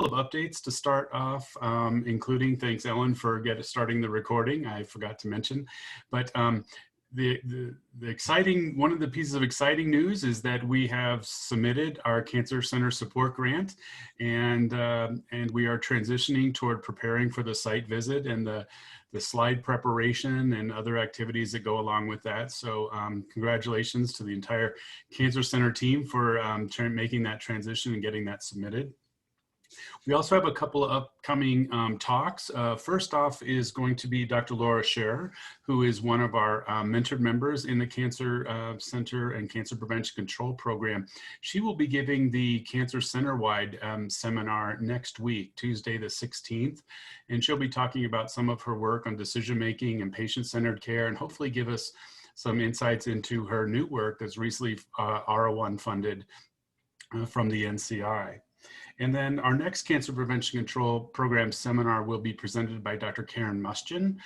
of updates to start off, including thanks Ellen for starting the recording. I forgot to mention, but the exciting, one of the pieces of exciting news is that we have submitted our Cancer Center Support Grant, and we are transitioning toward preparing for the site visit and the slide preparation and other activities that go along with that. So congratulations to the entire Cancer Center team for making that transition and getting that submitted. We also have a couple of upcoming talks. First off is going to be Dr. Laura Scherer, who is one of our mentored members in the Cancer Center and Cancer Prevention Control Program. She will be giving the Cancer Center-wide seminar next week, Tuesday the 16th, and she'll be talking about some of her work on decision-making and patient-centered care, and hopefully give us some insights into her new work that's recently R01 funded from the NCI. And then our next Cancer Prevention Control Program seminar will be presented by Dr. Karen Mustian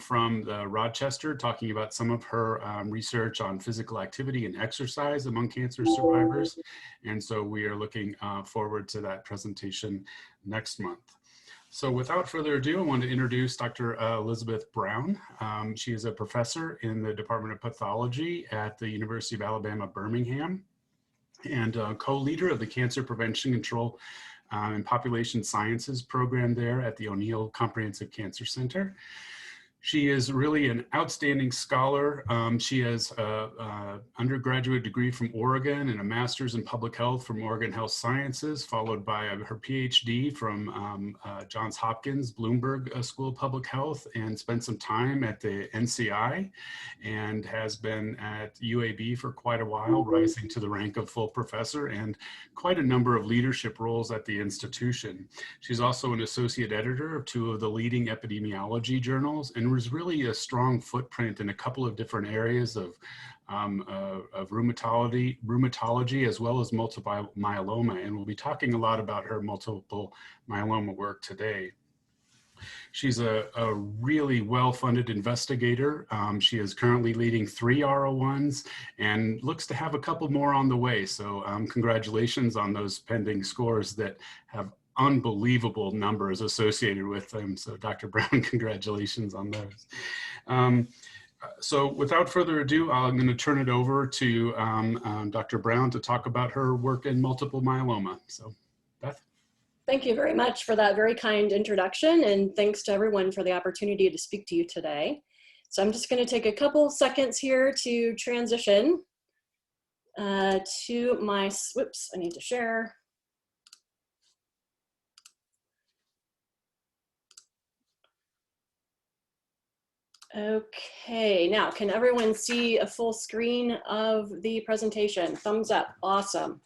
from Rochester, talking about some of her research on physical activity and exercise among cancer survivors. And so we are looking forward to that presentation next month. So without further ado, I want to introduce Dr. Elizabeth Brown. She is a professor in the Department of Pathology at the University of Alabama, Birmingham, and co-leader of the Cancer Prevention Control and Population Sciences program there at the O'Neill Comprehensive Cancer Center. She is really an outstanding scholar. She has an undergraduate degree from Oregon and a master's in public health from Oregon Health Sciences, followed by her PhD from Johns Hopkins Bloomberg School of Public Health, and spent some time at the NCI and has been at UAB for quite a while, rising to the rank of full professor and quite a number of leadership roles at the institution. She's also an associate editor of 2 of the leading epidemiology journals, and was really a strong footprint in a couple of different areas of rheumatology as well as multiple myeloma, and we'll be talking a lot about her multiple myeloma work today. She's a really well-funded investigator. She is currently leading 3 R01s and looks to have a couple more on the way. So congratulations on those pending scores that have unbelievable numbers associated with them. So Dr. Brown, congratulations on those. So without further ado, I'm going to turn it over to Dr. Brown to talk about her work in multiple myeloma. So Beth. Thank you very much for that very kind introduction, and thanks to everyone for the opportunity to speak to you today. So I'm just going to take a couple seconds here to transition to my, whoops, I need to share. Okay, now can everyone see a full screen of the presentation? Thumbs up, awesome.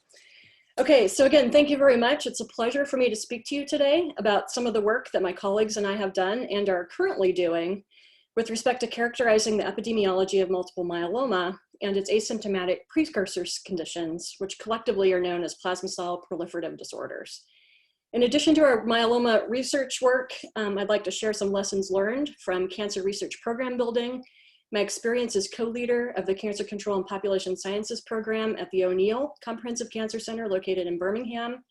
Okay, so again, thank you very much. It's a pleasure for me to speak to you today about some of the work that my colleagues and I have done and are currently doing with respect to characterizing the epidemiology of multiple myeloma and its asymptomatic precursor conditions, which collectively are known as plasma cell proliferative disorders. In addition to our myeloma research work, I'd like to share some lessons learned from cancer research program building, my experience as co-leader of the Cancer Control and Population Sciences program at the O'Neill Comprehensive Cancer Center located in Birmingham,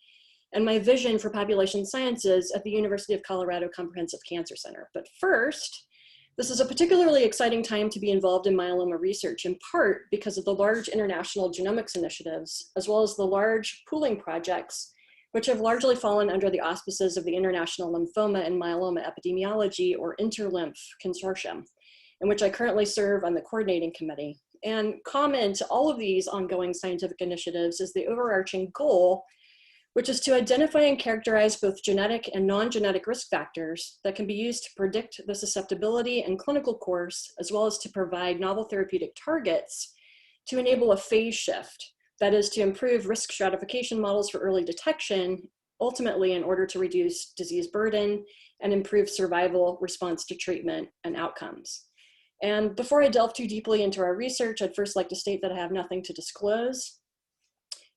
and my vision for population sciences at the University of Colorado Comprehensive Cancer Center. But first, this is a particularly exciting time to be involved in myeloma research, in part because of the large international genomics initiatives, as well as the large pooling projects which have largely fallen under the auspices of the International Lymphoma and Myeloma Epidemiology, or InterLymph Consortium, in which I currently serve on the coordinating committee. And common to all of these ongoing scientific initiatives is the overarching goal, which is to identify and characterize both genetic and non-genetic risk factors that can be used to predict the susceptibility and clinical course, as well as to provide novel therapeutic targets to enable a phase shift. That is, to improve risk stratification models for early detection, ultimately in order to reduce disease burden and improve survival, response to treatment, and outcomes. And before I delve too deeply into our research, I'd first like to state that I have nothing to disclose,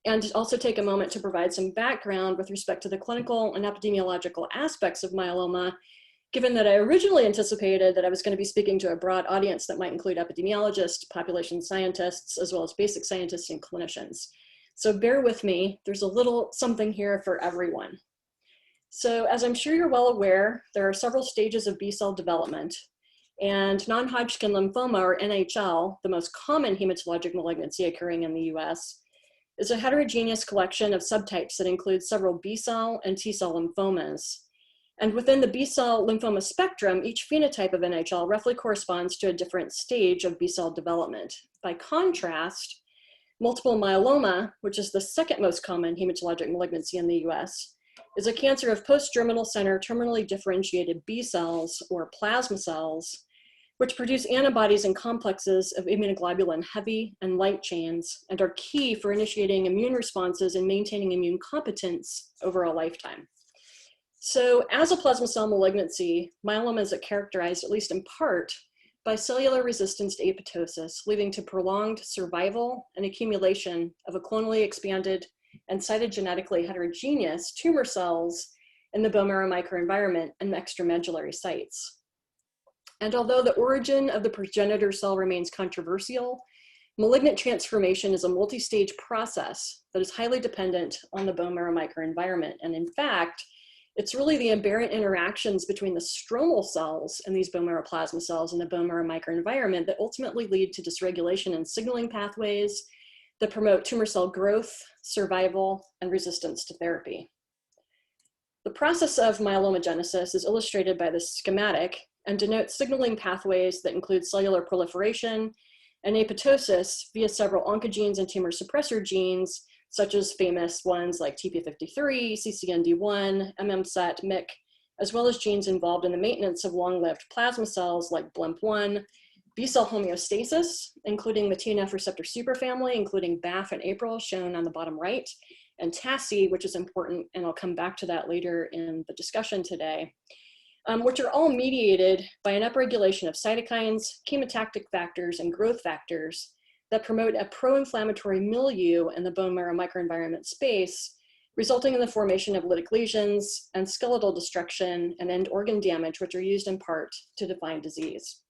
and also take a moment to provide some background with respect to the clinical and epidemiological aspects of myeloma, given that I originally anticipated that I was going to be speaking to a broad audience that might include epidemiologists, population scientists, as well as basic scientists and clinicians. So bear with me, there's a little something here for everyone. So as I'm sure you're well aware, there are several stages of B-cell development, and non-Hodgkin lymphoma, or NHL, the most common hematologic malignancy occurring in the US, is a heterogeneous collection of subtypes that includes several B-cell and T-cell lymphomas. And within the B-cell lymphoma spectrum, each phenotype of NHL roughly corresponds to a different stage of B-cell development. By contrast, multiple myeloma, which is the second most common hematologic malignancy in the US, is a cancer of post-germinal center terminally differentiated B cells, or plasma cells, which produce antibodies and complexes of immunoglobulin heavy and light chains and are key for initiating immune responses and maintaining immune competence over a lifetime. So as a plasma cell malignancy, myeloma is characterized, at least in part, by cellular resistance to apoptosis, leading to prolonged survival and accumulation of a clonally expanded and cytogenetically heterogeneous tumor cells in the bone marrow microenvironment and extramedullary sites. And although the origin of the progenitor cell remains controversial, malignant transformation is a multi-stage process that is highly dependent on the bone marrow microenvironment. And in fact, it's really the aberrant interactions between the stromal cells and these bone marrow plasma cells and the bone marrow microenvironment that ultimately lead to dysregulation in signaling pathways that promote tumor cell growth, survival, and resistance to therapy. The process of myelomogenesis is illustrated by this schematic and denotes signaling pathways that include cellular proliferation and apoptosis via several oncogenes and tumor suppressor genes, such as famous ones like TP53, CCND1, MMSET, MYC, as well as genes involved in the maintenance of long-lived plasma cells like BLIMP1, B-cell homeostasis, including the TNF receptor superfamily, including BAFF and APRIL, shown on the bottom right, and TACI, which is important, and I'll come back to that later in the discussion today, which are all mediated by an upregulation of cytokines, chemotactic factors, and growth factors that promote a pro-inflammatory milieu in the bone marrow microenvironment space, resulting in the formation of lytic lesions and skeletal destruction and end organ damage, which are used in part to define disease.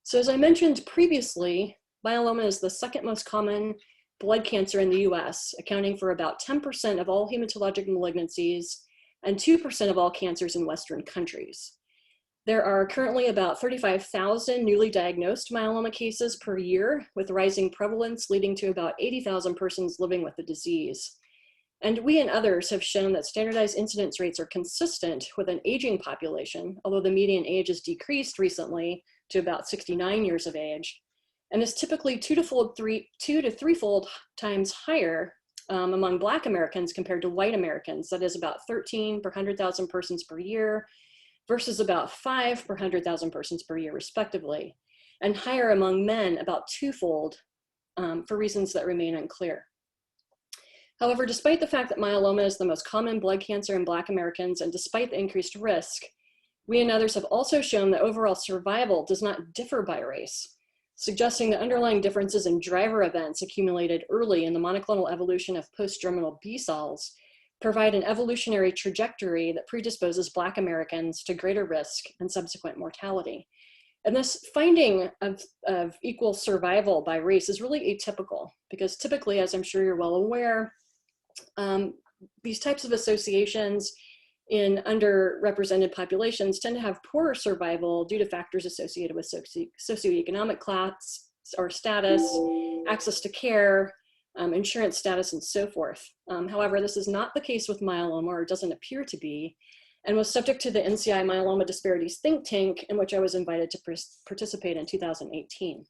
So as I mentioned previously, myeloma is the second most common blood cancer in the US, accounting for about 10% of all hematologic malignancies and 2% of all cancers in Western countries. There are currently about 35,000 newly diagnosed myeloma cases per year, with rising prevalence leading to about 80,000 persons living with the disease. And we and others have shown that standardized incidence rates are consistent with an aging population, although the median age has decreased recently to about 69 years of age, and is typically two to threefold times higher among Black Americans compared to white Americans. That is about 13 per 100,000 persons per year versus about 5 per 100,000 persons per year, respectively, and higher among men, about twofold, for reasons that remain unclear. However, despite the fact that myeloma is the most common blood cancer in Black Americans, and despite the increased risk, we and others have also shown that overall survival does not differ by race, suggesting that underlying differences in driver events accumulated early in the monoclonal evolution of post-germinal B cells provide an evolutionary trajectory that predisposes Black Americans to greater risk and subsequent mortality. And this finding of equal survival by race is really atypical, because typically, as I'm sure you're well aware, these types of associations in underrepresented populations tend to have poorer survival due to factors associated with socioeconomic class or status, access to care, insurance status, and so forth. However, this is not the case with myeloma, or it doesn't appear to be, and was subject to the NCI Myeloma Disparities Think Tank, in which I was invited to participate in 2018.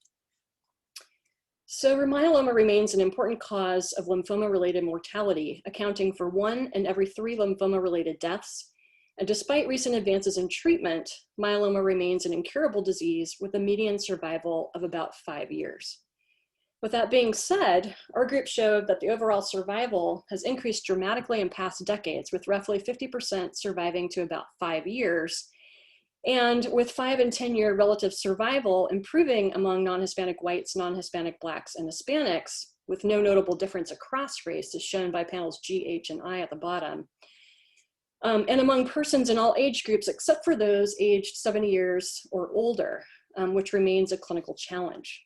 So myeloma remains an important cause of lymphoma-related mortality, accounting for 1 in every 3 lymphoma-related deaths. And despite recent advances in treatment, myeloma remains an incurable disease with a median survival of about 5 years. With that being said, our group showed that the overall survival has increased dramatically in past decades, with roughly 50% surviving to about 5 years, and with 5 and 10-year relative survival improving among non-Hispanic whites, non-Hispanic Blacks, and Hispanics, with no notable difference across race, as shown by panels G, H, and I at the bottom. And among persons in all age groups, except for those aged 70 years or older, which remains a clinical challenge.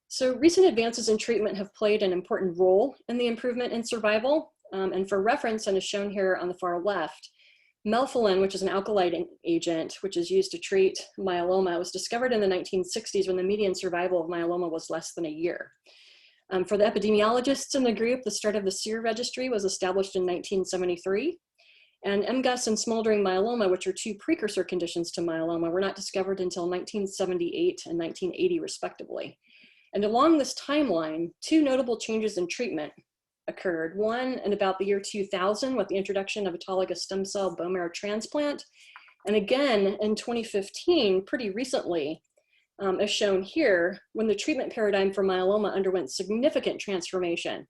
So recent advances in treatment have played an important role in the improvement in survival. And for reference, and is shown here on the far left, melphalan, which is an alkali agent, which is used to treat myeloma, was discovered in the 1960s when the median survival of myeloma was less than a year. For the epidemiologists in the group, the start of the SEER registry was established in 1973. And MGUS and smoldering myeloma, which are two precursor conditions to myeloma, were not discovered until 1978 and 1980, respectively. And along this timeline, two notable changes in treatment occurred. One in about the year 2000 with the introduction of autologous stem cell bone marrow transplant. And again, in 2015, pretty recently, as shown here, when the treatment paradigm for myeloma underwent significant transformation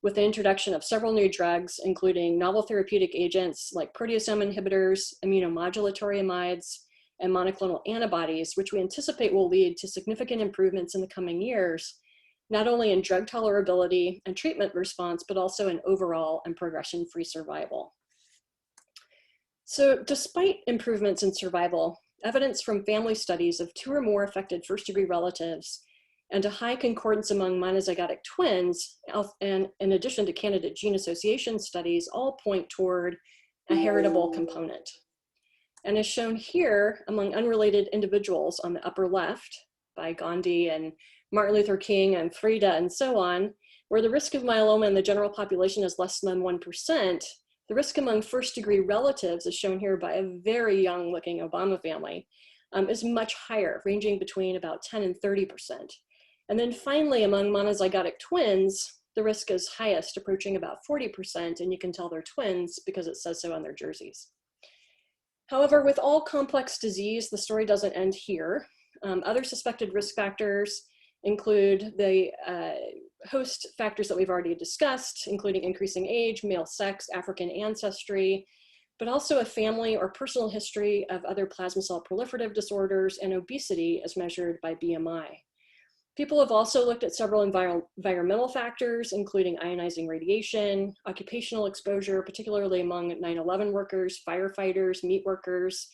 with the introduction of several new drugs, including novel therapeutic agents like proteasome inhibitors, immunomodulatory amides, and monoclonal antibodies, which we anticipate will lead to significant improvements in the coming years, not only in drug tolerability and treatment response, but also in overall and progression-free survival. So despite improvements in survival, evidence from family studies of 2 or more affected first-degree relatives and a high concordance among monozygotic twins, and in addition to candidate gene association studies, all point toward a heritable component. And as shown here, among unrelated individuals on the upper left, by Gandhi and Martin Luther King and Frida and so on, where the risk of myeloma in the general population is less than 1%, the risk among first-degree relatives, as shown here by a very young-looking Obama family, is much higher, ranging between about 10 and 30%. And then finally, among monozygotic twins, the risk is highest, approaching about 40%, and you can tell they're twins because it says so on their jerseys. However, with all complex disease, the story doesn't end here. Other suspected risk factors include the host factors that we've already discussed, including increasing age, male sex, African ancestry, but also a family or personal history of other plasma cell proliferative disorders and obesity as measured by BMI. People have also looked at several environmental factors, including ionizing radiation, occupational exposure, particularly among 9/11 workers, firefighters, meat workers,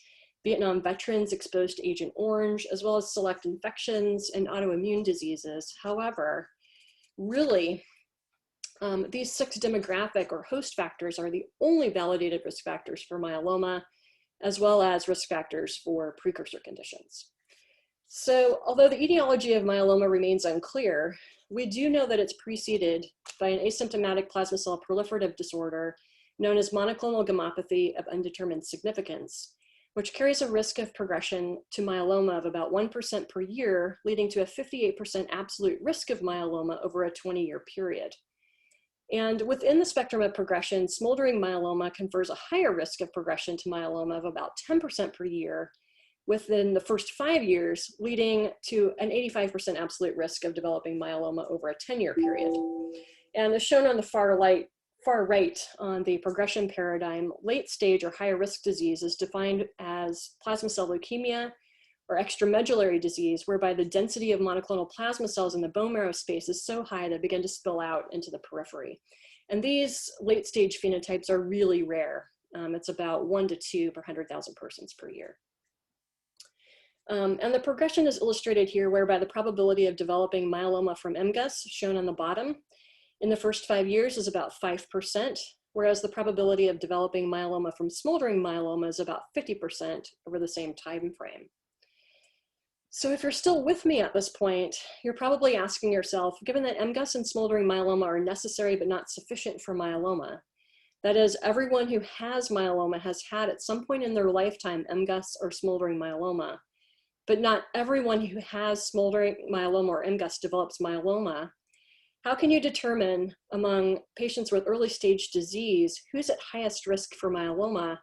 Vietnam veterans exposed to Agent Orange, as well as select infections and autoimmune diseases. However, really, these 6 demographic or host factors are the only validated risk factors for myeloma, as well as risk factors for precursor conditions. So although the etiology of myeloma remains unclear, we do know that it's preceded by an asymptomatic plasma cell proliferative disorder known as monoclonal gammopathy of undetermined significance, which carries a risk of progression to myeloma of about 1% per year, leading to a 58% absolute risk of myeloma over a 20-year period. And within the spectrum of progression, smoldering myeloma confers a higher risk of progression to myeloma of about 10% per year within the first 5 years, leading to an 85% absolute risk of developing myeloma over a 10-year period. And as shown on the far right on the progression paradigm, late stage or higher risk disease is defined as plasma cell leukemia or extramedullary disease, whereby the density of monoclonal plasma cells in the bone marrow space is so high they begin to spill out into the periphery. And these late stage phenotypes are really rare. It's about 1 to 2 per 100,000 persons per year. And the progression is illustrated here, whereby the probability of developing myeloma from MGUS, shown on the bottom, in the first 5 years is about 5%, whereas the probability of developing myeloma from smoldering myeloma is about 50% over the same time frame. So if you're still with me at this point, you're probably asking yourself, given that MGUS and smoldering myeloma are necessary but not sufficient for myeloma, that is, everyone who has myeloma has had at some point in their lifetime MGUS or smoldering myeloma, but not everyone who has smoldering myeloma or MGUS develops myeloma. How can you determine among patients with early stage disease who's at highest risk for myeloma?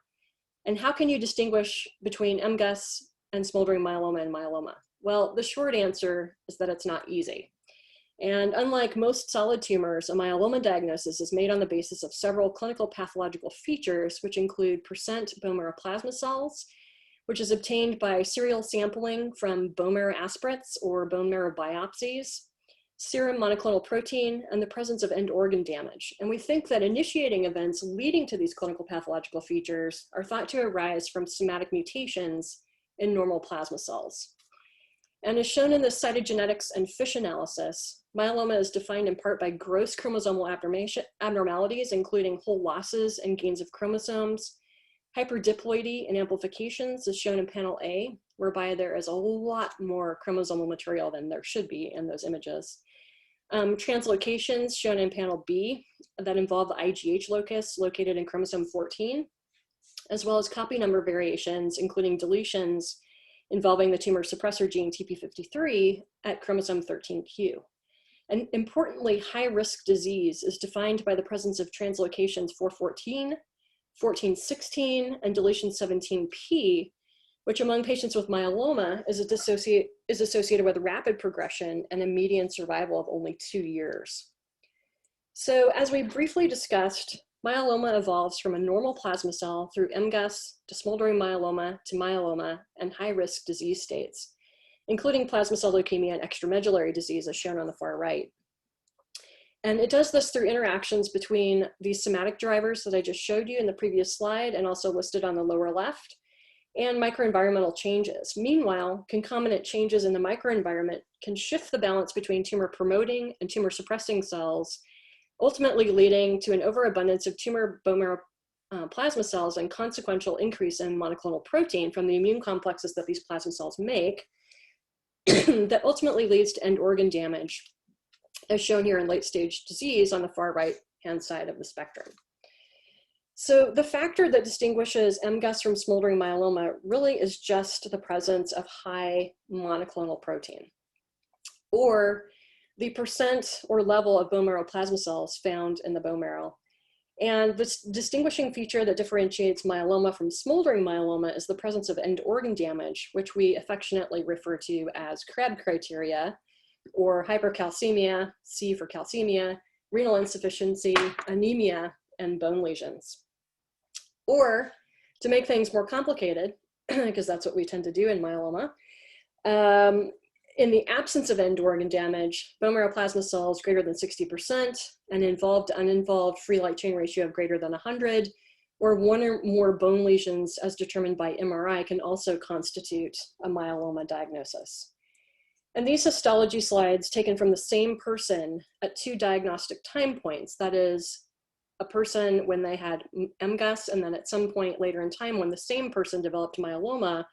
And how can you distinguish between MGUS and smoldering myeloma and myeloma? Well, the short answer is that it's not easy. And unlike most solid tumors, a myeloma diagnosis is made on the basis of several clinical pathological features, which include percent bone marrow plasma cells, which is obtained by serial sampling from bone marrow aspirates or bone marrow biopsies, serum monoclonal protein, and the presence of end organ damage. And we think that initiating events leading to these clinical pathological features are thought to arise from somatic mutations in normal plasma cells. And as shown in the cytogenetics and FISH analysis, myeloma is defined in part by gross chromosomal abnormalities, including whole losses and gains of chromosomes, hyperdiploidy and amplifications as shown in panel A, whereby there is a lot more chromosomal material than there should be in those images. Translocations shown in panel B that involve the IGH locus located in chromosome 14, as well as copy number variations, including deletions involving the tumor suppressor gene TP53 at chromosome 13q. And importantly, high-risk disease is defined by the presence of translocations 414, 1416, and deletion 17p, which among patients with myeloma is associated with rapid progression and a median survival of only 2 years. So as we briefly discussed, myeloma evolves from a normal plasma cell through MGUS to smoldering myeloma to myeloma and high-risk disease states, including plasma cell leukemia and extramedullary disease as shown on the far right. And it does this through interactions between these somatic drivers that I just showed you in the previous slide and also listed on the lower left, and microenvironmental changes. Meanwhile, concomitant changes in the microenvironment can shift the balance between tumor promoting and tumor suppressing cells, ultimately leading to an overabundance of tumor bone marrow plasma cells and consequential increase in monoclonal protein from the immune complexes that these plasma cells make that ultimately leads to end organ damage, as shown here in late stage disease on the far right hand side of the spectrum. So the factor that distinguishes MGUS from smoldering myeloma really is just the presence of high monoclonal protein, or the percent or level of bone marrow plasma cells found in the bone marrow. And this distinguishing feature that differentiates myeloma from smoldering myeloma is the presence of end organ damage, which we affectionately refer to as CRAB criteria, or hypercalcemia, C for calcemia, renal insufficiency, anemia, and bone lesions. Or, to make things more complicated, because that's what we tend to do in myeloma, in the absence of end organ damage, bone marrow plasma cells greater than 60%, an involved to uninvolved free light chain ratio of greater than 100, or one or more bone lesions as determined by MRI can also constitute a myeloma diagnosis. And these histology slides taken from the same person at 2 diagnostic time points, that is, a person when they had MGUS, and then at some point later in time when the same person developed myeloma,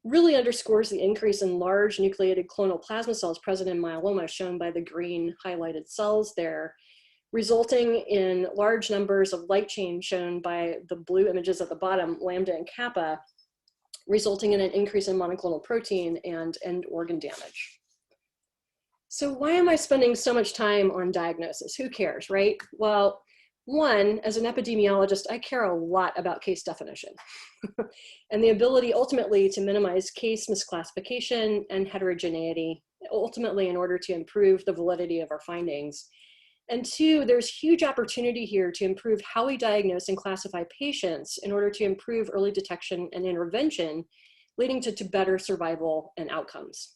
really underscores the increase in large nucleated clonal plasma cells present in myeloma, shown by the green highlighted cells there, resulting in large numbers of light chain shown by the blue images at the bottom, lambda and kappa, resulting in an increase in monoclonal protein and end organ damage. So why am I spending so much time on diagnosis? Who cares, right? Well, one, as an epidemiologist, I care a lot about case definition and the ability ultimately to minimize case misclassification and heterogeneity, ultimately in order to improve the validity of our findings. And two, there's huge opportunity here to improve how we diagnose and classify patients in order to improve early detection and intervention, leading to better survival and outcomes.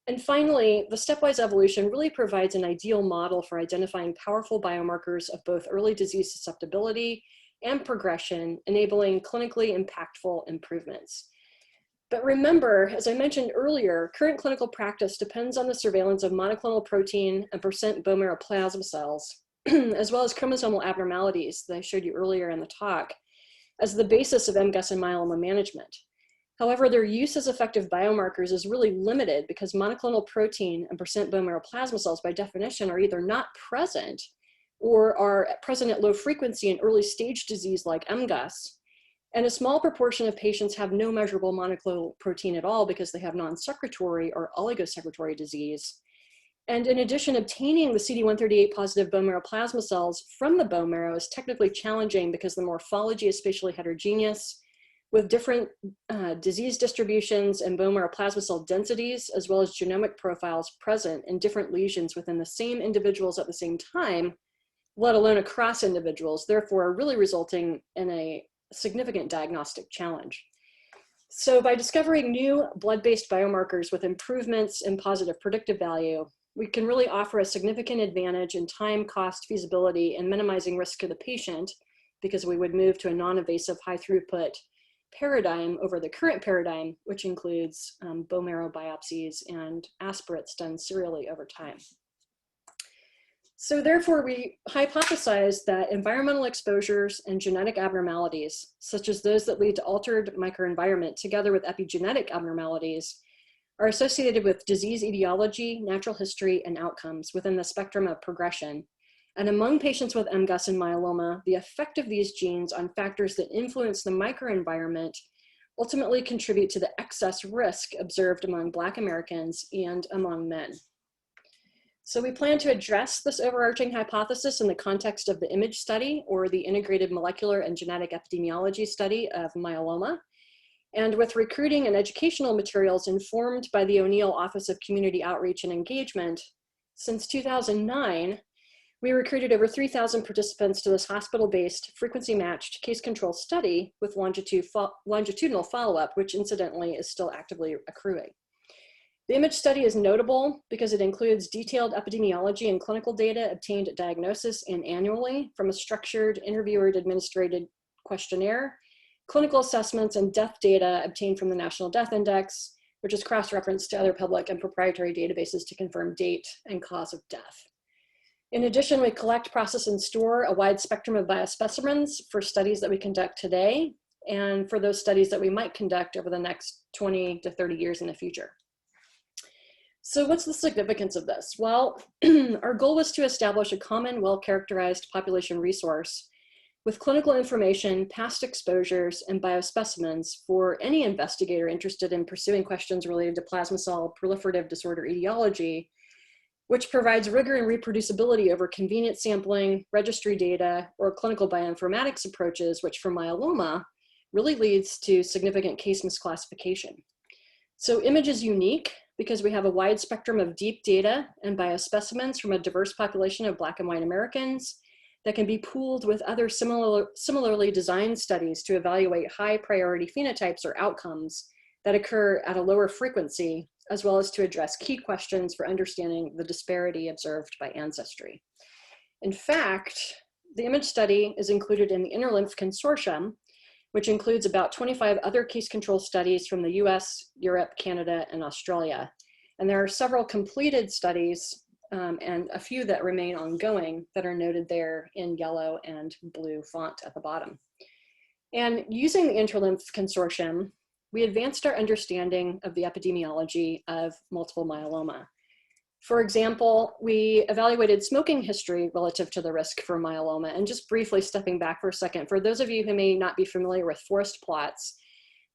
And finally, the stepwise evolution really provides an ideal model for identifying powerful biomarkers of both early disease susceptibility and progression, enabling clinically impactful improvements. But remember, as I mentioned earlier, current clinical practice depends on the surveillance of monoclonal protein and percent bone marrow plasma cells, as well as chromosomal abnormalities that I showed you earlier in the talk, as the basis of MGUS and myeloma management. However, their use as effective biomarkers is really limited because monoclonal protein and percent bone marrow plasma cells by definition are either not present or are present at low frequency in early stage disease like MGUS. And a small proportion of patients have no measurable monoclonal protein at all because they have non-secretory or oligosecretory disease. And in addition, obtaining the CD138 positive bone marrow plasma cells from the bone marrow is technically challenging because the morphology is spatially heterogeneous, with different disease distributions and bone marrow plasma cell densities, as well as genomic profiles present in different lesions within the same individuals at the same time, let alone across individuals, therefore really resulting in a significant diagnostic challenge. So by discovering new blood-based biomarkers with improvements in positive predictive value, we can really offer a significant advantage in time, cost, feasibility, and minimizing risk to the patient, because we would move to a non-invasive, high throughput paradigm over the current paradigm, which includes bone marrow biopsies and aspirates done serially over time. So therefore, we hypothesized that environmental exposures and genetic abnormalities, such as those that lead to altered microenvironment together with epigenetic abnormalities, are associated with disease etiology, natural history, and outcomes within the spectrum of progression. And among patients with MGUS and myeloma, the effect of these genes on factors that influence the microenvironment ultimately contribute to the excess risk observed among Black Americans and among men. So we plan to address this overarching hypothesis in the context of the IMAGE study, or the Integrative Molecular and Genetic Epidemiology study of myeloma, and with recruiting and educational materials informed by the O'Neill Office of Community Outreach and Engagement. Since 2009, we recruited over 3,000 participants to this hospital-based, frequency-matched case control study with longitudinal follow-up, which incidentally is still actively accruing. The IMAGE study is notable because it includes detailed epidemiology and clinical data obtained at diagnosis and annually from a structured interviewer-administered questionnaire, clinical assessments, and death data obtained from the National Death Index, which is cross-referenced to other public and proprietary databases to confirm date and cause of death. In addition, we collect, process, and store a wide spectrum of biospecimens for studies that we conduct today and for those studies that we might conduct over the next 20 to 30 years in the future. So what's the significance of this? Well, our goal was to establish a common, well-characterized population resource with clinical information, past exposures, and biospecimens for any investigator interested in pursuing questions related to plasma cell proliferative disorder etiology, which provides rigor and reproducibility over convenient sampling, registry data, or clinical bioinformatics approaches, which for myeloma really leads to significant case misclassification. So IMAGE is unique because we have a wide spectrum of deep data and biospecimens from a diverse population of Black and white Americans that can be pooled with other similarly designed studies to evaluate high priority phenotypes or outcomes that occur at a lower frequency, as well as to address key questions for understanding the disparity observed by ancestry. In fact, the IMAGE study is included in the Interlymph Consortium, which includes about 25 other case control studies from the US, Europe, Canada, and Australia. And there are several completed studies and a few that remain ongoing that are noted there in yellow and blue font at the bottom. And using the Interlymph Consortium, we advanced our understanding of the epidemiology of multiple myeloma. For example, we evaluated smoking history relative to the risk for myeloma. And just briefly stepping back for a second, for those of you who may not be familiar with forest plots,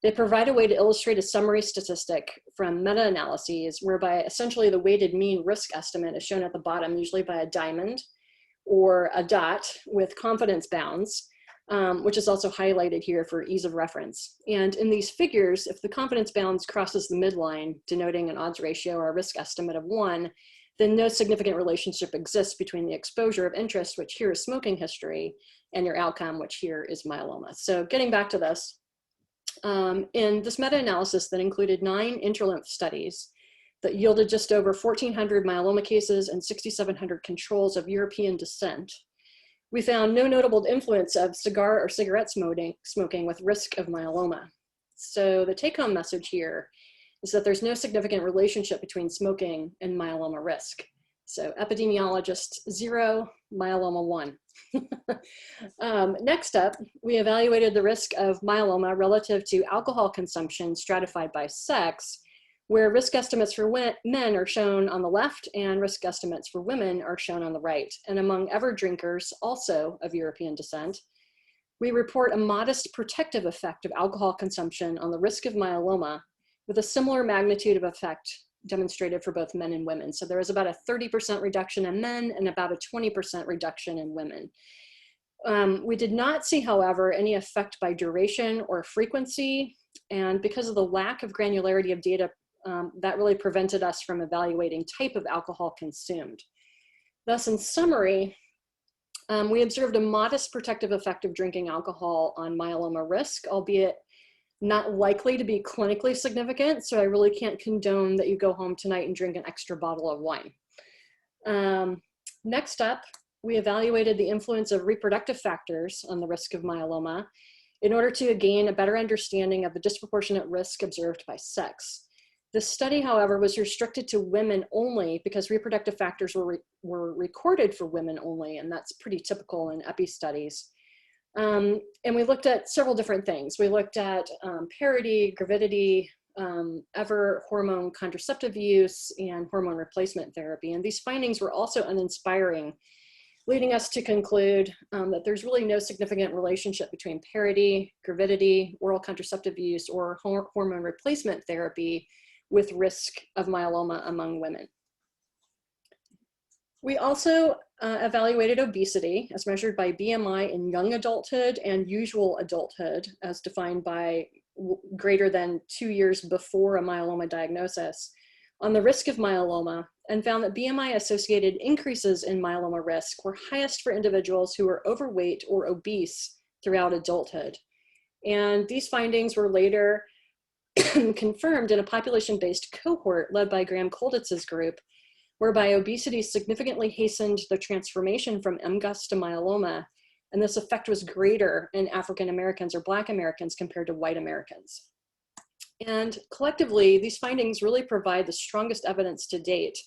they provide a way to illustrate a summary statistic from meta-analyses whereby essentially the weighted mean risk estimate is shown at the bottom, usually by a diamond or a dot with confidence bounds, which is also highlighted here for ease of reference. And in these figures, if the confidence bounds crosses the midline, denoting an odds ratio or a risk estimate of 1, then no significant relationship exists between the exposure of interest, which here is smoking history, and your outcome, which here is myeloma. So getting back to this, in this meta-analysis that included 9 Interlymph studies that yielded just over 1,400 myeloma cases and 6,700 controls of European descent, we found no notable influence of cigar or cigarette smoking with risk of myeloma. So the take-home message here is that there's no significant relationship between smoking and myeloma risk. So epidemiologist 0, myeloma 1. Next up, we evaluated the risk of myeloma relative to alcohol consumption stratified by sex, where risk estimates for men are shown on the left and risk estimates for women are shown on the right. And among ever drinkers, also of European descent, we report a modest protective effect of alcohol consumption on the risk of myeloma with a similar magnitude of effect demonstrated for both men and women. So there was about a 30% reduction in men and about a 20% reduction in women. We did not see, however, any effect by duration or frequency. And because of the lack of granularity of data, that really prevented us from evaluating type of alcohol consumed. Thus, in summary, we observed a modest protective effect of drinking alcohol on myeloma risk, albeit not likely to be clinically significant. So I really can't condone that you go home tonight and drink an extra bottle of wine. Next up, we evaluated the influence of reproductive factors on the risk of myeloma in order to gain a better understanding of the disproportionate risk observed by sex. This study, however, was restricted to women only because reproductive factors were recorded for women only, and that's pretty typical in epi studies. And we looked at several different things. We looked at parity, gravidity, ever hormone contraceptive use, and hormone replacement therapy. And these findings were also uninspiring, leading us to conclude that there's really no significant relationship between parity, gravidity, oral contraceptive use, or hormone replacement therapy with risk of myeloma among women. We also evaluated obesity as measured by BMI in young adulthood and usual adulthood, as defined by greater than 2 years before a myeloma diagnosis, on the risk of myeloma, and found that BMI-associated increases in myeloma risk were highest for individuals who were overweight or obese throughout adulthood. And these findings were later confirmed in a population-based cohort led by Graham Kolditz's group, whereby obesity significantly hastened the transformation from MGUS to myeloma, and this effect was greater in African Americans or Black Americans compared to white Americans. And collectively, these findings really provide the strongest evidence to date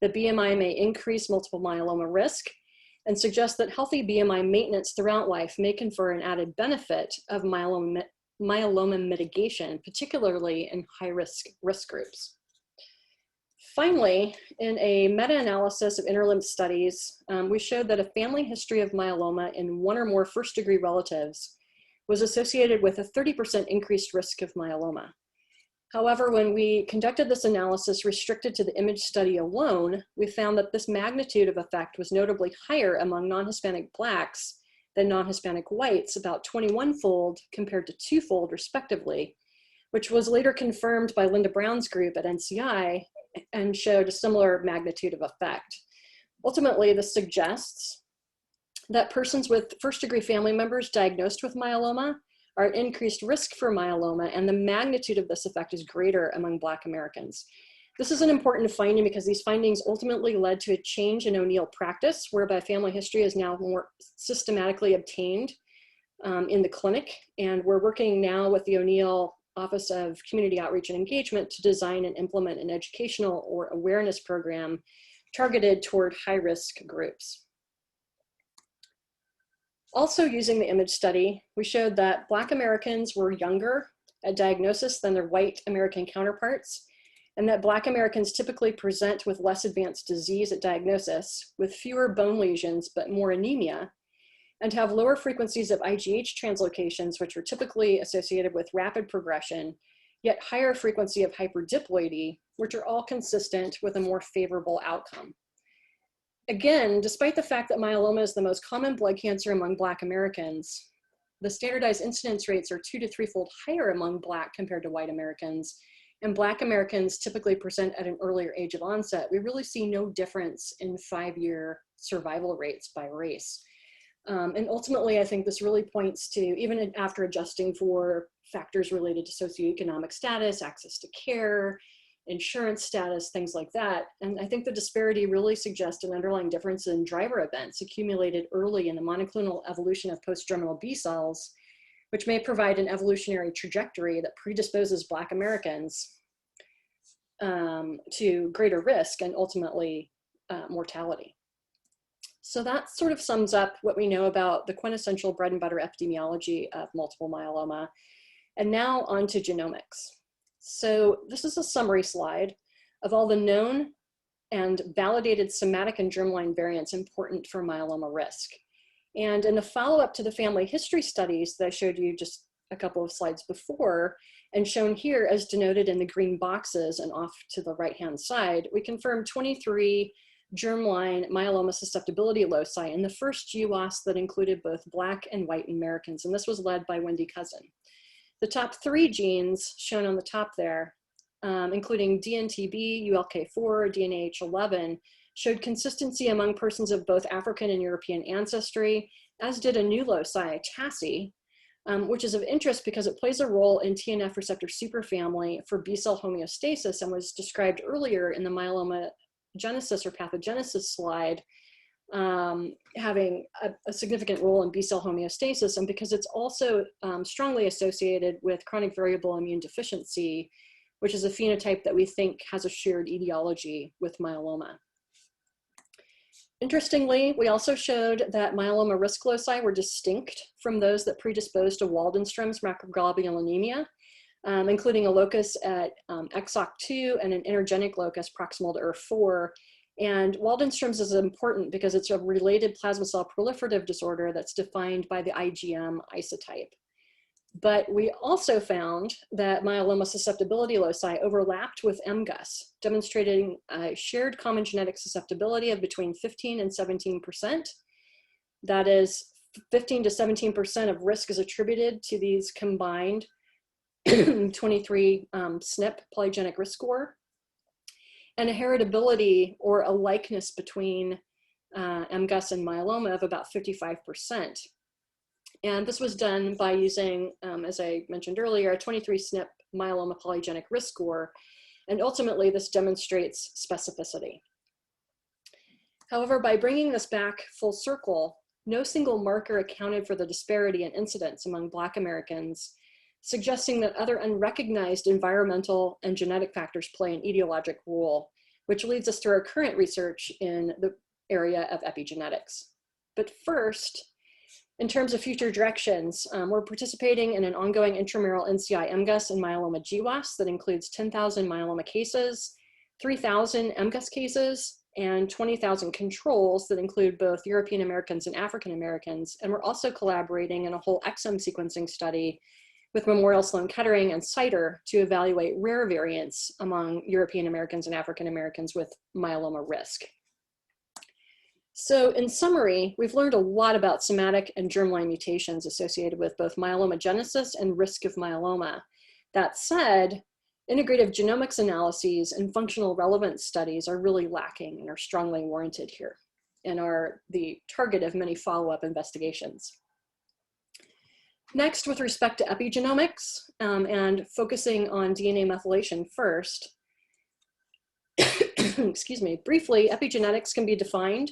that BMI may increase multiple myeloma risk and suggest that healthy BMI maintenance throughout life may confer an added benefit of myeloma mitigation, particularly in high-risk risk groups. Finally, in a meta-analysis of interlinked studies, we showed that a family history of myeloma in one or more first-degree relatives was associated with a 30% increased risk of myeloma. However, when we conducted this analysis restricted to the image study alone, we found that this magnitude of effect was notably higher among non-Hispanic Blacks than non-Hispanic whites, about 21-fold compared to 2-fold respectively, which was later confirmed by Linda Brown's group at NCI and showed a similar magnitude of effect. Ultimately, this suggests that persons with first-degree family members diagnosed with myeloma are at increased risk for myeloma, and the magnitude of this effect is greater among Black Americans. This is an important finding because these findings ultimately led to a change in O'Neill practice, whereby family history is now more systematically obtained in the clinic. And we're working now with the O'Neill Office of Community Outreach and Engagement to design and implement an educational or awareness program targeted toward high-risk groups. Also using the image study, we showed that Black Americans were younger at diagnosis than their white American counterparts, and that Black Americans typically present with less advanced disease at diagnosis, with fewer bone lesions but more anemia, and have lower frequencies of IgH translocations, which are typically associated with rapid progression, yet higher frequency of hyperdiploidy, which are all consistent with a more favorable outcome. Again, despite the fact that myeloma is the most common blood cancer among Black Americans, the standardized incidence rates are 2 to 3-fold higher among Black compared to white Americans, and Black Americans typically present at an earlier age of onset. We really see no difference in 5-year survival rates by race. And ultimately, I think this really points to, even after adjusting for factors related to socioeconomic status, access to care, insurance status, things like that. And I think the disparity really suggests an underlying difference in driver events accumulated early in the monoclonal evolution of post-germinal B cells, which may provide an evolutionary trajectory that predisposes Black Americans to greater risk and ultimately mortality. So that sort of sums up what we know about the quintessential bread and butter epidemiology of multiple myeloma. And now on to genomics. So this is a summary slide of all the known and validated somatic and germline variants important for myeloma risk. And in the follow-up to the family history studies that I showed you just a couple of slides before, and shown here as denoted in the green boxes and off to the right-hand side, we confirmed 23 germline myeloma susceptibility loci in the first GWAS that included both Black and white Americans, and this was led by Wendy Cousin. The top 3 genes shown on the top there, including DNTB, ULK4, DNAH11, showed consistency among persons of both African and European ancestry, as did a new loci, TACI, which is of interest because it plays a role in TNF receptor superfamily for B-cell homeostasis and was described earlier in the myeloma genesis or pathogenesis slide having a significant role in B-cell homeostasis, and because it's also strongly associated with chronic variable immune deficiency, which is a phenotype that we think has a shared etiology with myeloma. Interestingly, we also showed that myeloma risk loci were distinct from those that predisposed to Waldenstrom's macroglobulinemia, including a locus at XOC2 and an intergenic locus proximal to ER4. And Waldenstrom's is important because it's a related plasma cell proliferative disorder that's defined by the IgM isotype. But we also found that myeloma susceptibility loci overlapped with MGUS, demonstrating a shared common genetic susceptibility of between 15 and 17%. That is, 15 to 17% of risk is attributed to these combined 23 SNP polygenic risk score, and a heritability or a likeness between MGUS and myeloma of about 55%. And this was done by using, as I mentioned earlier, a 23 SNP myeloma polygenic risk score, and ultimately this demonstrates specificity. However, by bringing this back full circle, no single marker accounted for the disparity in incidence among Black Americans, suggesting that other unrecognized environmental and genetic factors play an etiologic role, which leads us to our current research in the area of epigenetics. But first, in terms of future directions, we're participating in an ongoing intramural NCI MGUS and myeloma GWAS that includes 10,000 myeloma cases, 3,000 MGUS cases, and 20,000 controls that include both European Americans and African Americans. And we're also collaborating in a whole exome sequencing study with Memorial Sloan Kettering and CIDR to evaluate rare variants among European Americans and African Americans with myeloma risk. So in summary, we've learned a lot about somatic and germline mutations associated with both myeloma genesis and risk of myeloma. That said, integrative genomics analyses and functional relevance studies are really lacking and are strongly warranted here and are the target of many follow-up investigations. Next, with respect to epigenomics and focusing on DNA methylation first, excuse me, briefly, epigenetics can be defined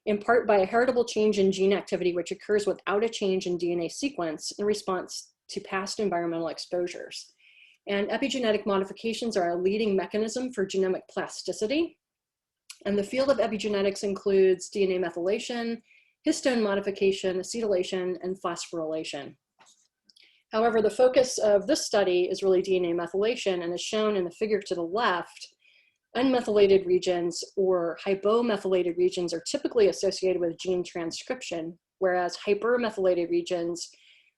in part by a heritable change in gene activity which occurs without a change in DNA sequence in response to past environmental exposures. And epigenetic modifications are a leading mechanism for genomic plasticity. And the field of epigenetics includes DNA methylation, histone modification, acetylation, and phosphorylation. However, the focus of this study is really DNA methylation, and as shown in the figure to the left, unmethylated regions or hypomethylated regions are typically associated with gene transcription, whereas hypermethylated regions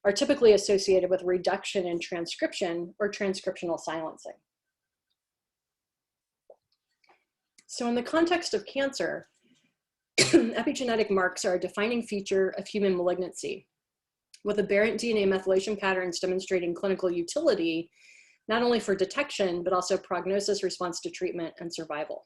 are typically associated with reduction in transcription or transcriptional silencing. So in the context of cancer, epigenetic marks are a defining feature of human malignancy, with aberrant DNA methylation patterns demonstrating clinical utility, not only for detection, but also prognosis, response to treatment, and survival.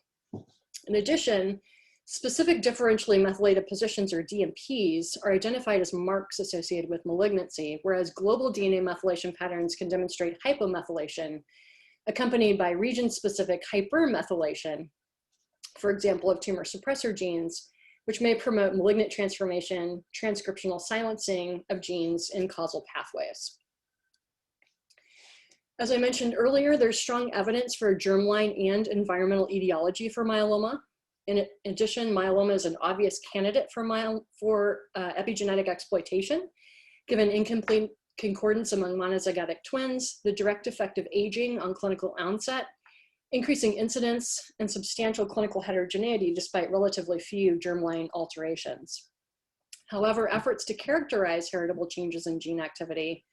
In addition, specific differentially methylated positions, or DMPs, are identified as marks associated with malignancy, whereas global DNA methylation patterns can demonstrate hypomethylation, accompanied by region-specific hypermethylation, for example, of tumor suppressor genes, which may promote malignant transformation, transcriptional silencing of genes in causal pathways. As I mentioned earlier, there's strong evidence for germline and environmental etiology for myeloma. In addition, myeloma is an obvious candidate for epigenetic exploitation, given incomplete concordance among monozygotic twins, the direct effect of aging on clinical onset, increasing incidence, and substantial clinical heterogeneity despite relatively few germline alterations. However, efforts to characterize heritable changes in gene activity,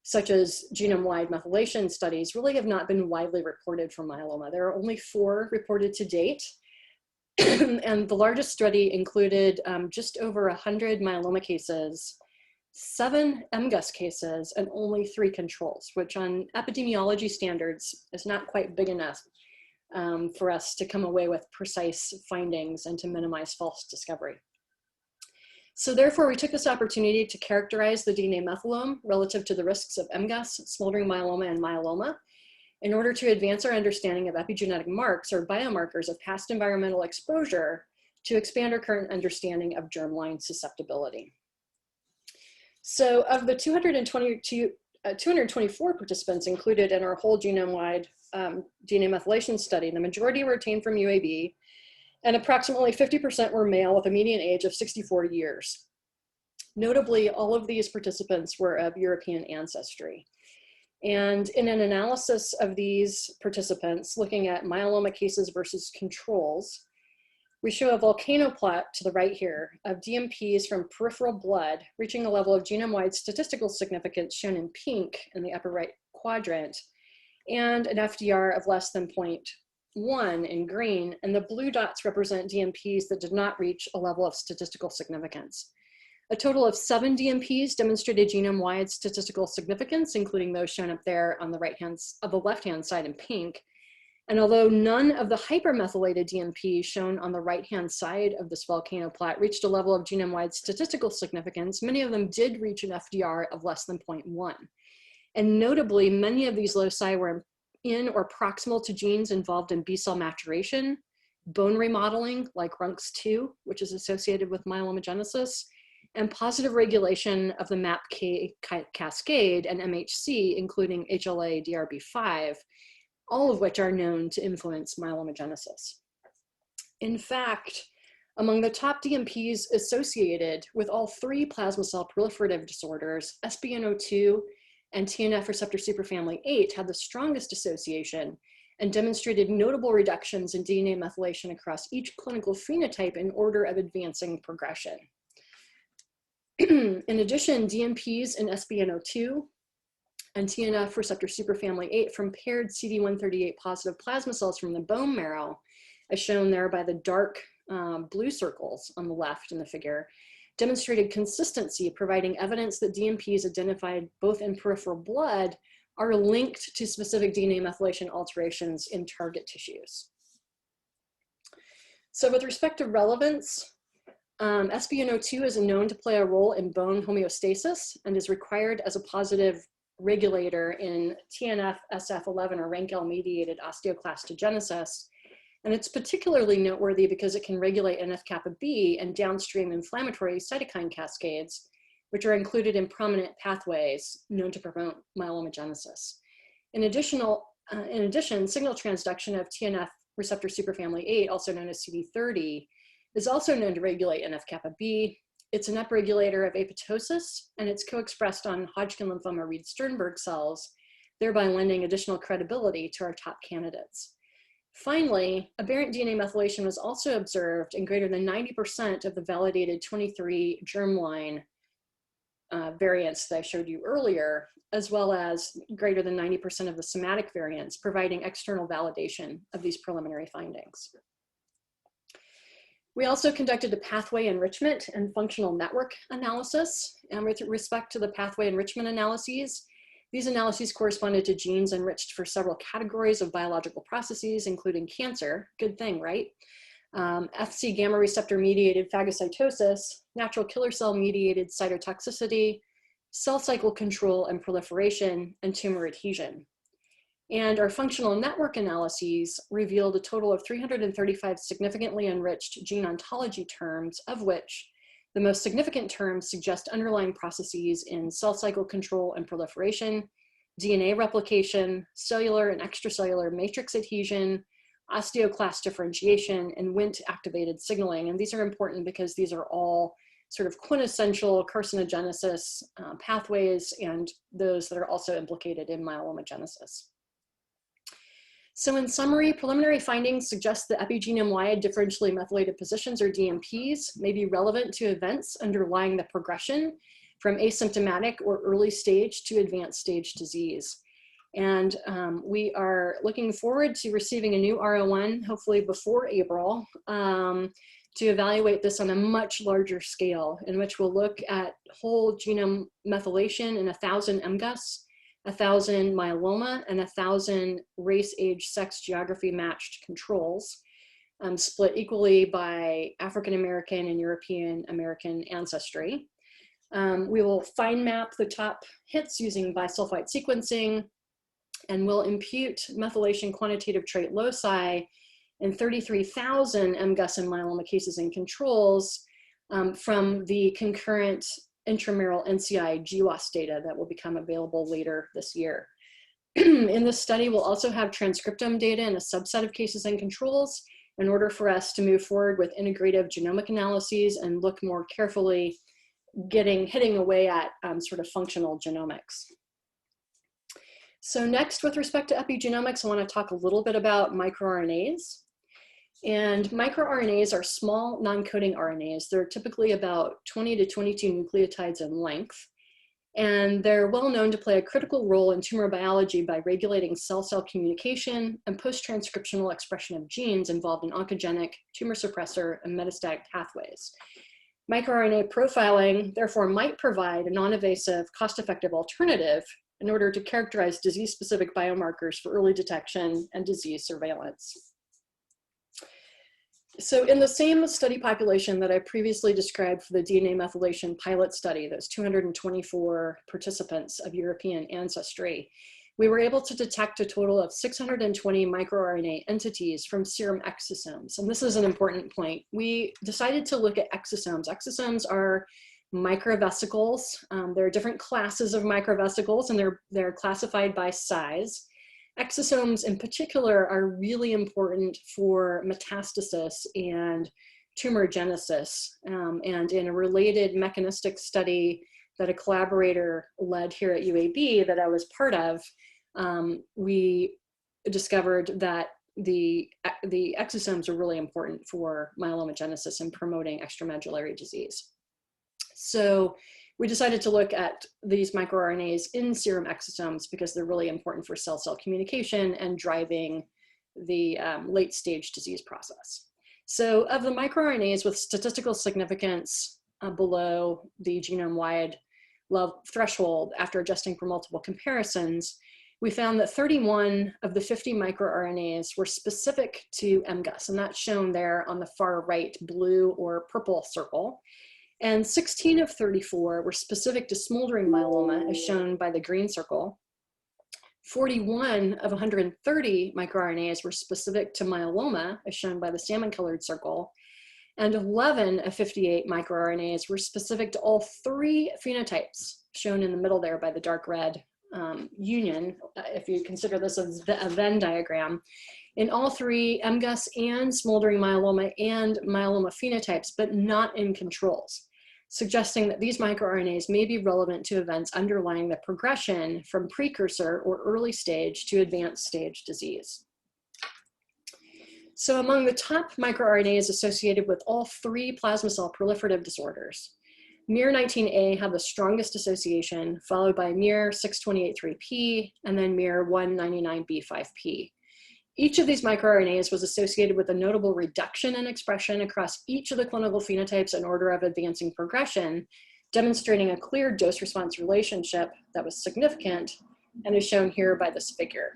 such as genome-wide methylation studies, really have not been widely reported for myeloma. There are only 4 reported to date, and the largest study included just over 100 myeloma cases, 7 MGUS cases, and only 3 controls, which on epidemiology standards is not quite big enough for us to come away with precise findings and to minimize false discovery. So therefore, we took this opportunity to characterize the DNA methylome relative to the risks of MGUS, smoldering myeloma, and myeloma in order to advance our understanding of epigenetic marks or biomarkers of past environmental exposure to expand our current understanding of germline susceptibility. So of the 224 participants included in our whole genome-wide DNA methylation study, the majority were obtained from UAB, and approximately 50% were male with a median age of 64 years. Notably, all of these participants were of European ancestry. And in an analysis of these participants, looking at myeloma cases versus controls, we show a volcano plot to the right here of DMPs from peripheral blood reaching a level of genome-wide statistical significance shown in pink in the upper right quadrant, and an FDR of less than 0.1 in green, and the blue dots represent DMPs that did not reach a level of statistical significance. A total of 7 DMPs demonstrated genome-wide statistical significance, including those shown up there on the left-hand side in pink. And although none of the hypermethylated DMPs shown on the right-hand side of this volcano plot reached a level of genome-wide statistical significance, many of them did reach an FDR of less than 0.1. And notably, many of these loci were in or proximal to genes involved in B-cell maturation, bone remodeling, like RUNX2, which is associated with myelomogenesis, and positive regulation of the MAPK cascade and MHC, including HLA-DRB5, all of which are known to influence myelomogenesis. In fact, among the top DMPs associated with all 3 plasma cell proliferative disorders, SBNO2 and TNF receptor superfamily 8 had the strongest association and demonstrated notable reductions in DNA methylation across each clinical phenotype in order of advancing progression. In addition, DMPs in SBNO2 and TNF receptor superfamily 8 from paired CD138 positive plasma cells from the bone marrow, as shown there by the dark blue circles on the left in the figure, demonstrated consistency, providing evidence that DMPs identified both in peripheral blood are linked to specific DNA methylation alterations in target tissues. So with respect to relevance, SBNO2 is known to play a role in bone homeostasis and is required as a positive regulator in TNF SF11 or RANKL mediated osteoclastogenesis. And it's particularly noteworthy because it can regulate NF-kappa B and downstream inflammatory cytokine cascades, which are included in prominent pathways known to promote myelomogenesis. In addition, signal transduction of TNF receptor superfamily 8, also known as CD30, is also known to regulate NF-kappa B. It's an upregulator of apoptosis, and it's co-expressed on Hodgkin lymphoma Reed-Sternberg cells, thereby lending additional credibility to our top candidates. Finally, aberrant DNA methylation was also observed in greater than 90% of the validated 23 germline variants that I showed you earlier, as well as greater than 90% of the somatic variants, providing external validation of these preliminary findings. We also conducted a pathway enrichment and functional network analysis. And with respect to the pathway enrichment analyses, these analyses corresponded to genes enriched for several categories of biological processes, including cancer, good thing, right? Fc gamma receptor mediated phagocytosis, natural killer cell mediated cytotoxicity, cell cycle control and proliferation, and tumor adhesion. And our functional network analyses revealed a total of 335 significantly enriched gene ontology terms, of which the most significant terms suggest underlying processes in cell cycle control and proliferation, DNA replication, cellular and extracellular matrix adhesion, osteoclast differentiation, and Wnt activated signaling. And these are important because these are all sort of quintessential carcinogenesis pathways and those that are also implicated in myelomogenesis. So in summary, preliminary findings suggest that epigenome-wide differentially methylated positions, or DMPs, may be relevant to events underlying the progression from asymptomatic or early stage to advanced stage disease. And we are looking forward to receiving a new R01, hopefully before April, to evaluate this on a much larger scale, in which we'll look at whole genome methylation in 1,000 MGUS, 1,000 myeloma, and 1,000 race, age, sex, geography matched controls, split equally by African American and European American ancestry. We will fine map the top hits using bisulfite sequencing, and we'll impute methylation quantitative trait loci and 33,000 MGUS and myeloma cases and controls from the concurrent intramural NCI GWAS data that will become available later this year. In this study, we'll also have transcriptome data in a subset of cases and controls in order for us to move forward with integrative genomic analyses and look more carefully hitting away at sort of functional genomics. So next, with respect to epigenomics, I want to talk a little bit about microRNAs. And microRNAs are small non-coding RNAs. They're typically about 20 to 22 nucleotides in length. And they're well known to play a critical role in tumor biology by regulating cell-cell communication and post-transcriptional expression of genes involved in oncogenic, tumor suppressor, and metastatic pathways. MicroRNA profiling, therefore, might provide a non-invasive, cost-effective alternative in order to characterize disease-specific biomarkers for early detection and disease surveillance. So in the same study population that I previously described for the DNA methylation pilot study, those 224 participants of European ancestry, we were able to detect a total of 620 microRNA entities from serum exosomes. And this is an important point. We decided to look at exosomes. Exosomes are microvesicles. There are different classes of microvesicles, and they're classified by size. Exosomes in particular are really important for metastasis and tumorigenesis. And in a related mechanistic study that a collaborator led here at UAB that I was part of, we discovered that the exosomes are really important for myelomogenesis and promoting extramedullary disease. So we decided to look at these microRNAs in serum exosomes because they're really important for cell-cell communication and driving the late-stage disease process. So of the microRNAs with statistical significance below the genome-wide threshold after adjusting for multiple comparisons, we found that 31 of the 50 microRNAs were specific to MGUS, and that's shown there on the far right blue or purple circle. And 16 of 34 were specific to smoldering myeloma, as shown by the green circle. 41 of 130 microRNAs were specific to myeloma, as shown by the salmon-colored circle. And 11 of 58 microRNAs were specific to all three phenotypes, shown in the middle there by the dark red union, if you consider this as a Venn diagram. In all three MGUS and smoldering myeloma and myeloma phenotypes, but not in controls, suggesting that these microRNAs may be relevant to events underlying the progression from precursor or early stage to advanced stage disease. So among the top microRNAs associated with all three plasma cell proliferative disorders, MIR19A had the strongest association, followed by MIR6283P, and then MIR199B5P. Each of these microRNAs was associated with a notable reduction in expression across each of the clinical phenotypes in order of advancing progression, demonstrating a clear dose-response relationship that was significant and is shown here by this figure.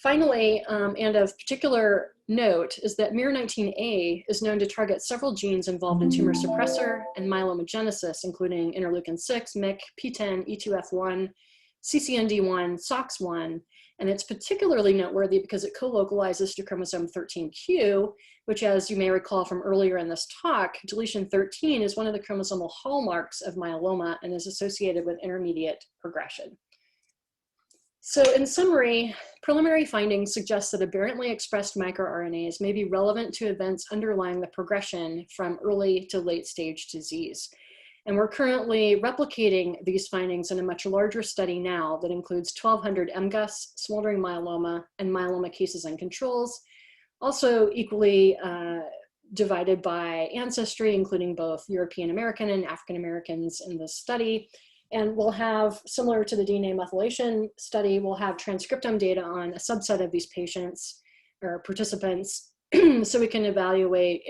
Finally, and of particular note, is that MIR19A is known to target several genes involved in tumor suppressor and myelomogenesis, including interleukin-6, MYC, PTEN, E2F1, CCND1, SOX1, and it's particularly noteworthy because it co-localizes to chromosome 13q, which, as you may recall from earlier in this talk, deletion 13 is one of the chromosomal hallmarks of myeloma and is associated with intermediate progression. So in summary, preliminary findings suggest that aberrantly expressed microRNAs may be relevant to events underlying the progression from early to late stage disease. And we're currently replicating these findings in a much larger study now that includes 1,200 MGUS, smoldering myeloma, and myeloma cases and controls, also equally divided by ancestry, including both European American and African Americans in this study. And we'll have, similar to the DNA methylation study, we'll have transcriptome data on a subset of these patients or participants so we can evaluate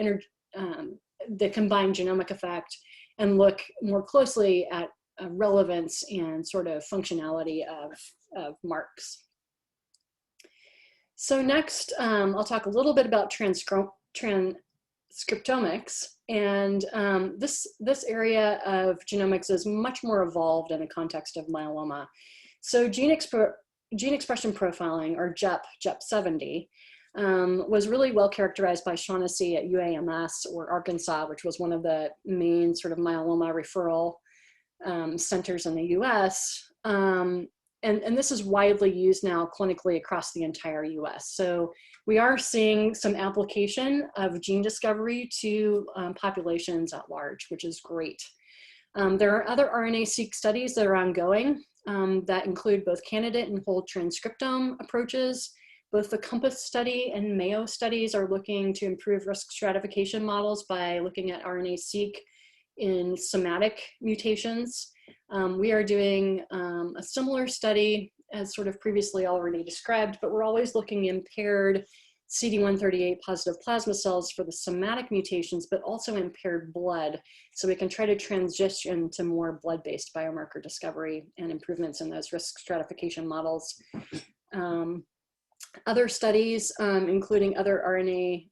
the combined genomic effect and look more closely at relevance and sort of functionality of marks. So next, I'll talk a little bit about transcriptomics. And this area of genomics is much more evolved in the context of myeloma. So gene gene expression profiling, or JEP70, was really well characterized by Shaughnessy at UAMS, or Arkansas, which was one of the main sort of myeloma referral centers in the US. And this is widely used now clinically across the entire US. So we are seeing some application of gene discovery to populations at large, which is great. There are other RNA-seq studies that are ongoing that include both candidate and whole transcriptome approaches. Both the COMPASS study and Mayo studies are looking to improve risk stratification models by looking at RNA-seq in somatic mutations. We are doing a similar study as sort of previously already described, but we're always looking in paired CD138 positive plasma cells for the somatic mutations, but also in paired blood. So we can try to transition to more blood-based biomarker discovery and improvements in those risk stratification models. Other studies, including other RNA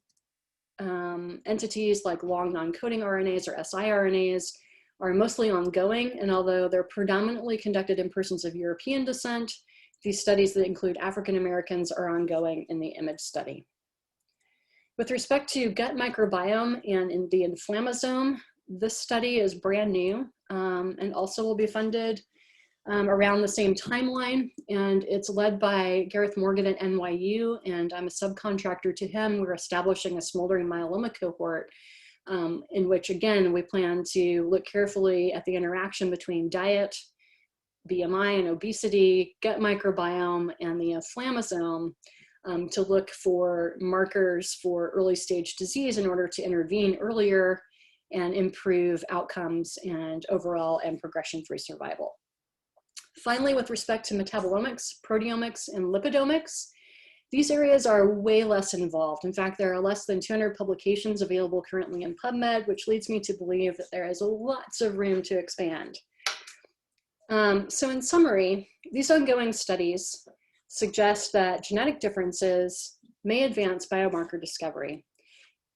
entities like long non-coding RNAs or siRNAs, are mostly ongoing. And although they're predominantly conducted in persons of European descent, these studies that include African Americans are ongoing in the IMAGE study. With respect to gut microbiome and in the inflammasome, this study is brand new and also will be funded around the same timeline. And it's led by Gareth Morgan at NYU, and I'm a subcontractor to him. We're establishing a smoldering myeloma cohort in which, again, we plan to look carefully at the interaction between diet, BMI and obesity, gut microbiome, and the inflammasome to look for markers for early stage disease in order to intervene earlier and improve outcomes and overall and progression-free survival. Finally, with respect to metabolomics, proteomics, and lipidomics, these areas are way less involved. In fact, there are less than 200 publications available currently in PubMed, which leads me to believe that there is lots of room to expand. So in summary, these ongoing studies suggest that genetic differences may advance biomarker discovery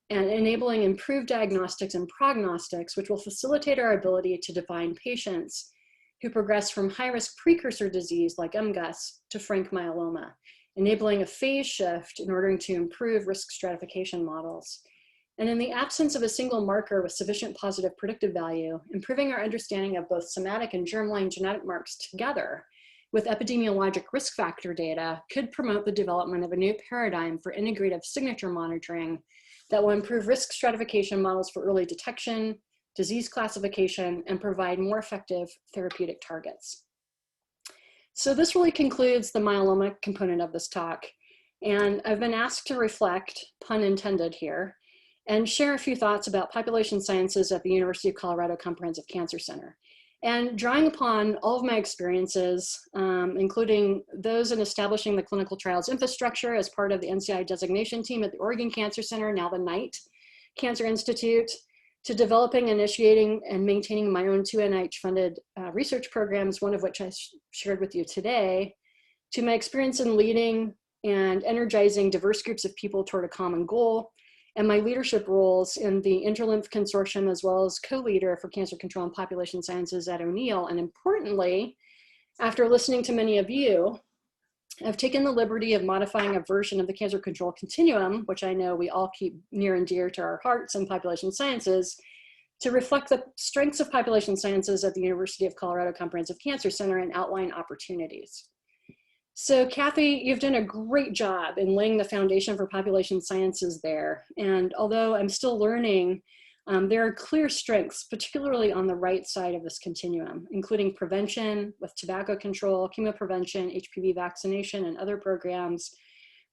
and enabling improved diagnostics and prognostics, which will facilitate our ability to define patients who progress from high-risk precursor disease like MGUS to frank myeloma, enabling a phase shift in order to improve risk stratification models. And in the absence of a single marker with sufficient positive predictive value, improving our understanding of both somatic and germline genetic marks together with epidemiologic risk factor data could promote the development of a new paradigm for integrative signature monitoring that will improve risk stratification models for early detection, disease classification, and provide more effective therapeutic targets. So this really concludes the myeloma component of this talk. And I've been asked to reflect, pun intended here, and share a few thoughts about population sciences at the University of Colorado Comprehensive Cancer Center. And drawing upon all of my experiences, including those in establishing the clinical trials infrastructure as part of the NCI designation team at the Oregon Cancer Center, now the Knight Cancer Institute, to developing, initiating, and maintaining my own 2 NIH-funded research programs, one of which I shared with you today, to my experience in leading and energizing diverse groups of people toward a common goal, and my leadership roles in the Interlymph Consortium, as well as co-leader for cancer control and population sciences at O'Neill. And importantly, after listening to many of you, I've taken the liberty of modifying a version of the cancer control continuum, which I know we all keep near and dear to our hearts in population sciences, to reflect the strengths of population sciences at the University of Colorado Comprehensive Cancer Center and outline opportunities. So Kathy, you've done a great job in laying the foundation for population sciences there. And although I'm still learning, there are clear strengths, particularly on the right side of this continuum, including prevention with tobacco control, chemoprevention, HPV vaccination, and other programs,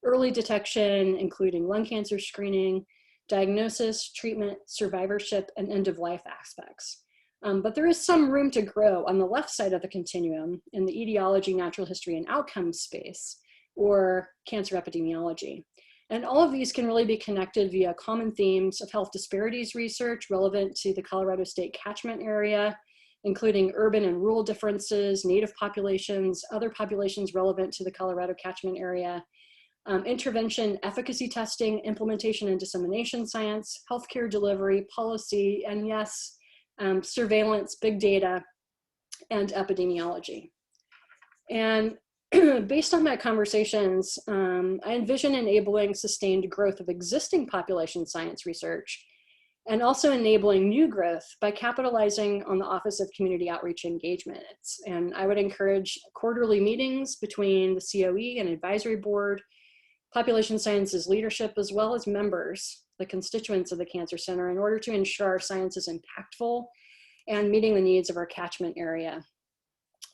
early detection, including lung cancer screening, diagnosis, treatment, survivorship, and end-of-life aspects. But there is some room to grow on the left side of the continuum in the etiology, natural history, and outcomes space, or cancer epidemiology. And all of these can really be connected via common themes of health disparities research relevant to the Colorado State catchment area, including urban and rural differences, native populations, other populations relevant to the Colorado catchment area, intervention, efficacy testing, implementation and dissemination science, healthcare delivery, policy, and yes, surveillance, big data, and epidemiology. And based on my conversations, I envision enabling sustained growth of existing population science research and also enabling new growth by capitalizing on the Office of Community Outreach Engagement. And I would encourage quarterly meetings between the COE and advisory board, population sciences leadership, as well as members, the constituents of the Cancer Center, in order to ensure our science is impactful and meeting the needs of our catchment area.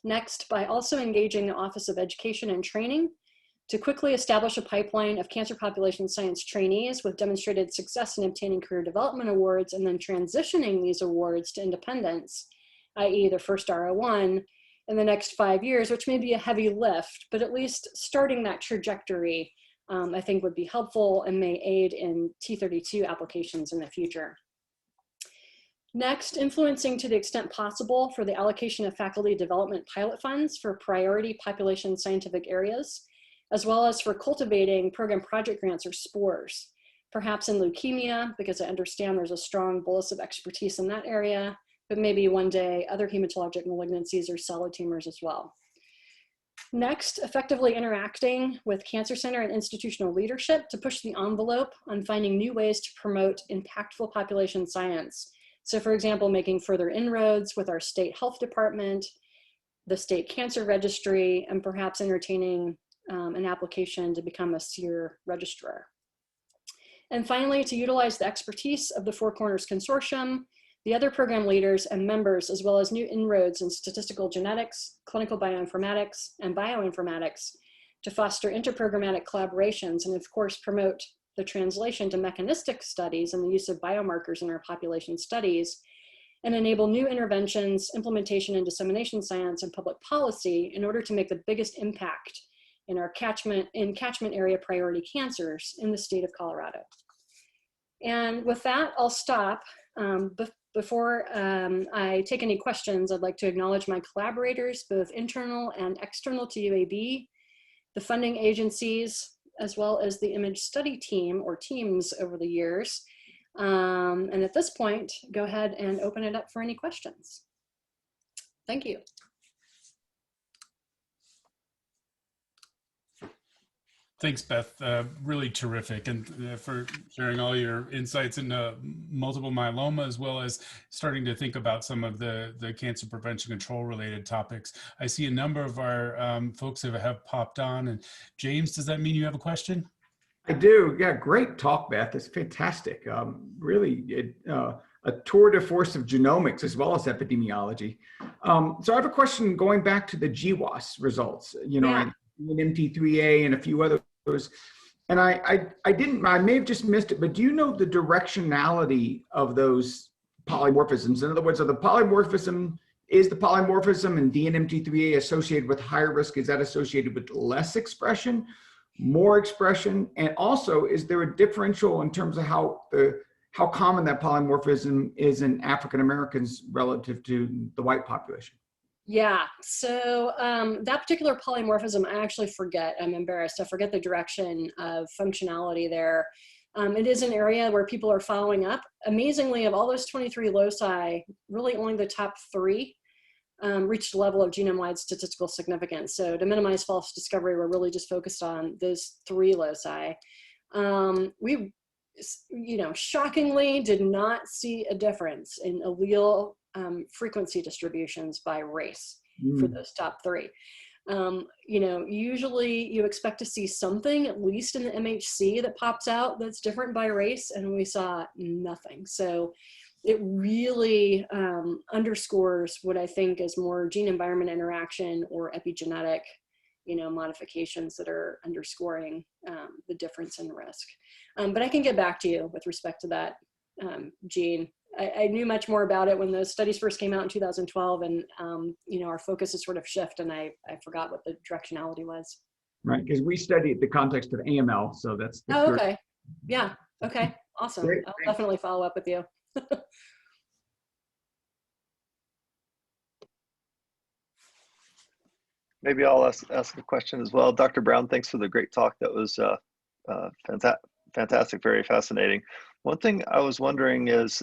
Next, by also engaging the Office of Education and Training to quickly establish a pipeline of cancer population science trainees with demonstrated success in obtaining career development awards and then transitioning these awards to independence, i.e. their first R01 in the next 5 years, which may be a heavy lift, but at least starting that trajectory I think would be helpful and may aid in T32 applications in the future. Next, influencing to the extent possible for the allocation of faculty development pilot funds for priority population scientific areas, as well as for cultivating program project grants or spores, perhaps in leukemia, because I understand there's a strong bolus of expertise in that area, but maybe one day other hematologic malignancies or solid tumors as well. Next, effectively interacting with Cancer Center and institutional leadership to push the envelope on finding new ways to promote impactful population science. So for example, making further inroads with our state health department, the state cancer registry, and perhaps entertaining an application to become a SEER registrar. And finally, to utilize the expertise of the Four Corners Consortium, the other program leaders and members, as well as new inroads in statistical genetics, clinical bioinformatics, and bioinformatics to foster interprogrammatic collaborations and of course promote the translation to mechanistic studies and the use of biomarkers in our population studies, and enable new interventions, implementation and dissemination science and public policy in order to make the biggest impact in our catchment area priority cancers in the state of Colorado. And with that, I'll stop. Before I take any questions, I'd like to acknowledge my collaborators, both internal and external to UAB, the funding agencies, as well as the image study team or teams over the years. And at this point, go ahead and open it up for any questions. Thank you. Thanks, Beth. Really terrific, and for sharing all your insights into multiple myeloma, as well as starting to think about some of the cancer prevention control related topics. I see a number of our folks have popped on. And James, does that mean you have a question? I do. Yeah, great talk, Beth. It's fantastic. Really, a tour de force of genomics as well as epidemiology. So I have a question going back to the GWAS results. You know, Yeah. MT3A and a few others. And I may have just missed it, but do you know the directionality of those polymorphisms? In other words, is the polymorphism in DNMT3A associated with higher risk? Is that associated with less expression, more expression? And also, is there a differential in terms of how common that polymorphism is in African Americans relative to the white population? Yeah, so that particular polymorphism, I actually forget. I'm embarrassed. I forget the direction of functionality there. It is an area where people are following up. Amazingly, of all those 23 loci, really only the top 3 reached a level of genome-wide statistical significance. So to minimize false discovery, we're really just focused on those 3 loci. We, shockingly did not see a difference in allele frequency distributions by race for those top 3. Usually you expect to see something, at least in the MHC, that pops out that's different by race, and we saw nothing. So it really underscores what I think is more gene environment interaction or epigenetic modifications that are underscoring the difference in risk. But I can get back to you with respect to that gene. I knew much more about it when those studies first came out in 2012, and our focus has sort of shifted, and I forgot what the directionality was. Right, because we studied the context of AML, so that's the okay. Yeah, okay, awesome. Great, I'll definitely follow up with you. Maybe I'll ask a question as well. Dr. Brown, thanks for the great talk. That was fantastic, very fascinating. One thing I was wondering is,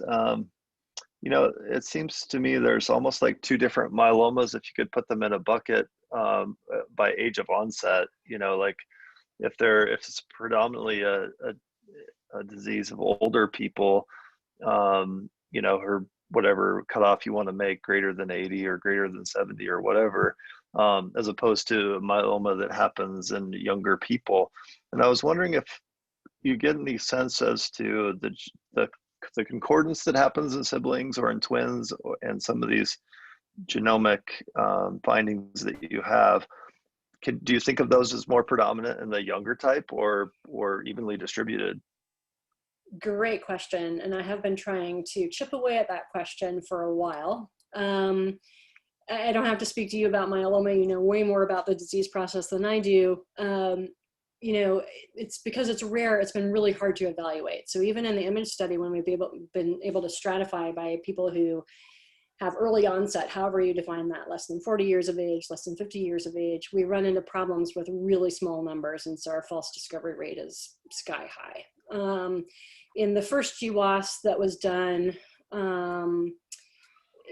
it seems to me there's almost like two different myelomas if you could put them in a bucket by age of onset. Like if it's predominantly a disease of older people, her whatever cutoff you want to make, greater than 80 or greater than 70 or whatever, as opposed to myeloma that happens in younger people. And I was wondering if you get any sense as to the concordance that happens in siblings or in twins, and some of these genomic findings that you have. Do you think of those as more predominant in the younger type or evenly distributed? Great question. And I have been trying to chip away at that question for a while. I don't have to speak to you about myeloma. You know way more about the disease process than I do. It's because it's rare, it's been really hard to evaluate. So even in the image study, when we've been able to stratify by people who have early onset, however you define that, less than 40 years of age, less than 50 years of age, we run into problems with really small numbers. And so our false discovery rate is sky high. In the first GWAS that was done in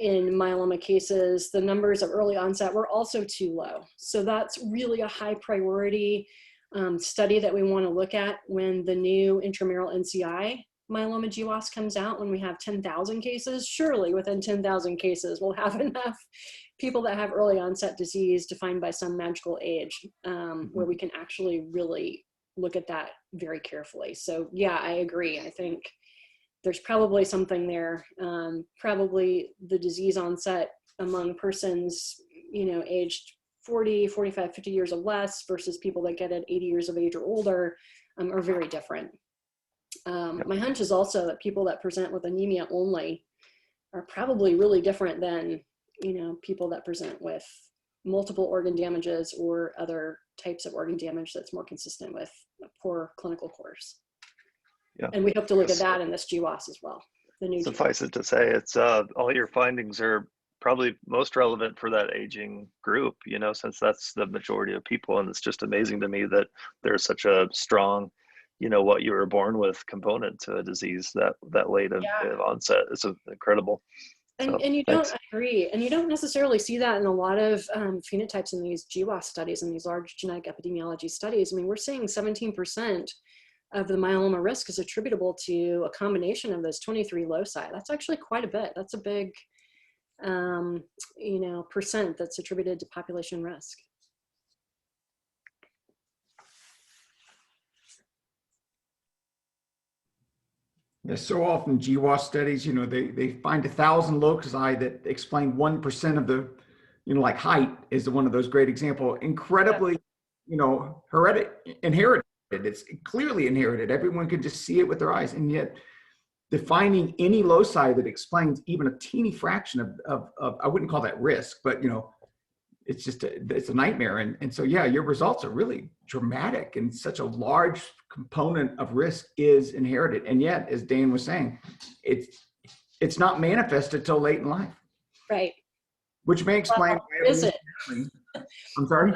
myeloma cases, the numbers of early onset were also too low. So that's really a high priority study that we want to look at when the new intramural NCI myeloma GWAS comes out, when we have 10,000 cases. Surely within 10,000 cases, we'll have enough people that have early onset disease defined by some magical age where we can actually really look at that very carefully. So yeah, I agree. I think there's probably something there. Probably the disease onset among persons, aged 40, 45, 50 years or less versus people that get it 80 years of age or older are very different. My hunch is also that people that present with anemia only are probably really different than, people that present with multiple organ damages or other types of organ damage that's more consistent with a poor clinical course. Yeah. And we hope to look at that in this GWAS as well. The new Suffice it to say, it's all your findings are probably most relevant for that aging group, since that's the majority of people. And it's just amazing to me that there's such a strong, what you were born with component to a disease that late of onset. It's incredible. And you don't, I agree. And you don't necessarily see that in a lot of phenotypes in these GWAS studies and these large genetic epidemiology studies. I mean, we're seeing 17% of the myeloma risk is attributable to a combination of those 23 loci. That's actually quite a bit. That's a big, percent that's attributed to population risk. Yeah, so often GWAS studies, they find 1,000 loci that explain 1% of the, like height is one of those great examples. Incredibly, inherited. It's clearly inherited. Everyone can just see it with their eyes. And yet defining any loci that explains even a teeny fraction of I wouldn't call that risk, but it's a nightmare. And so, yeah, your results are really dramatic, and such a large component of risk is inherited. And yet, as Dan was saying, it's not manifested till late in life. Right. Which may explain. Well, is it? I'm sorry?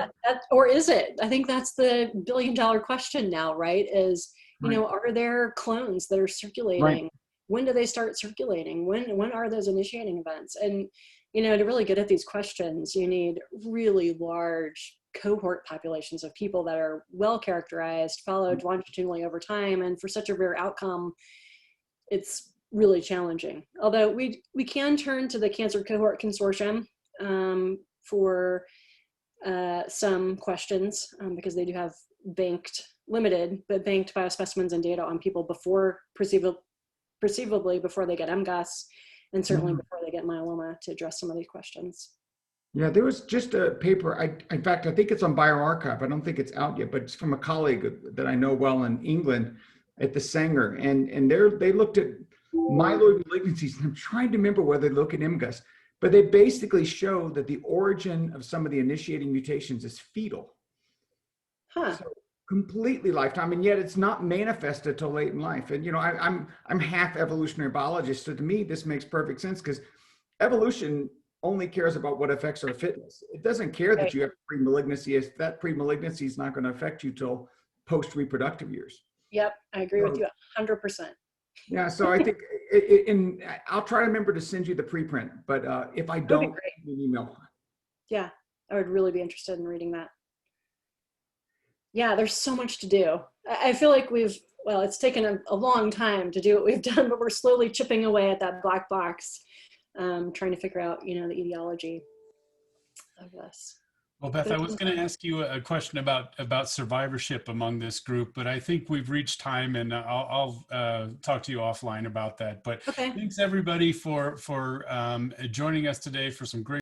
Or is it? I think that's the billion-dollar question now, right? Is, are there clones that are circulating? Right. When do they start circulating? When are those initiating events? And, to really get at these questions, you need really large cohort populations of people that are well characterized, followed longitudinally over time. And for such a rare outcome, it's really challenging. Although we can turn to the Cancer Cohort Consortium for some questions because they do have limited biospecimens and data on people before, perceivably before they get MGUS, and certainly before they get myeloma, to address some of these questions. Yeah, there was just a paper, in fact, I think it's on bioRxiv. I don't think it's out yet, but it's from a colleague that I know well in England at the Sanger. And they looked at myeloid malignancies, and I'm trying to remember whether they look at MGUS, but they basically show that the origin of some of the initiating mutations is fetal. Huh. So completely lifetime, and yet it's not manifested till late in life. And I'm half evolutionary biologist, so to me this makes perfect sense, because evolution only cares about what affects our fitness. It doesn't care that you have pre-malignancy, if that pre-malignancy is not going to affect you till post-reproductive years. Yep, I agree with you 100%. Yeah, so I think, and I'll try to remember to send you the preprint, but if I That would be don't, great. send me an email. Yeah, I would really be interested in reading that. Yeah, there's so much to do. I feel like well, it's taken a long time to do what we've done, but we're slowly chipping away at that black box, trying to figure out, the etiology of this. Well, Beth, But I it's was been going to fun. ask you a question about survivorship among this group, but I think we've reached time, and I'll talk to you offline about that. But Okay. thanks everybody for joining us today for some great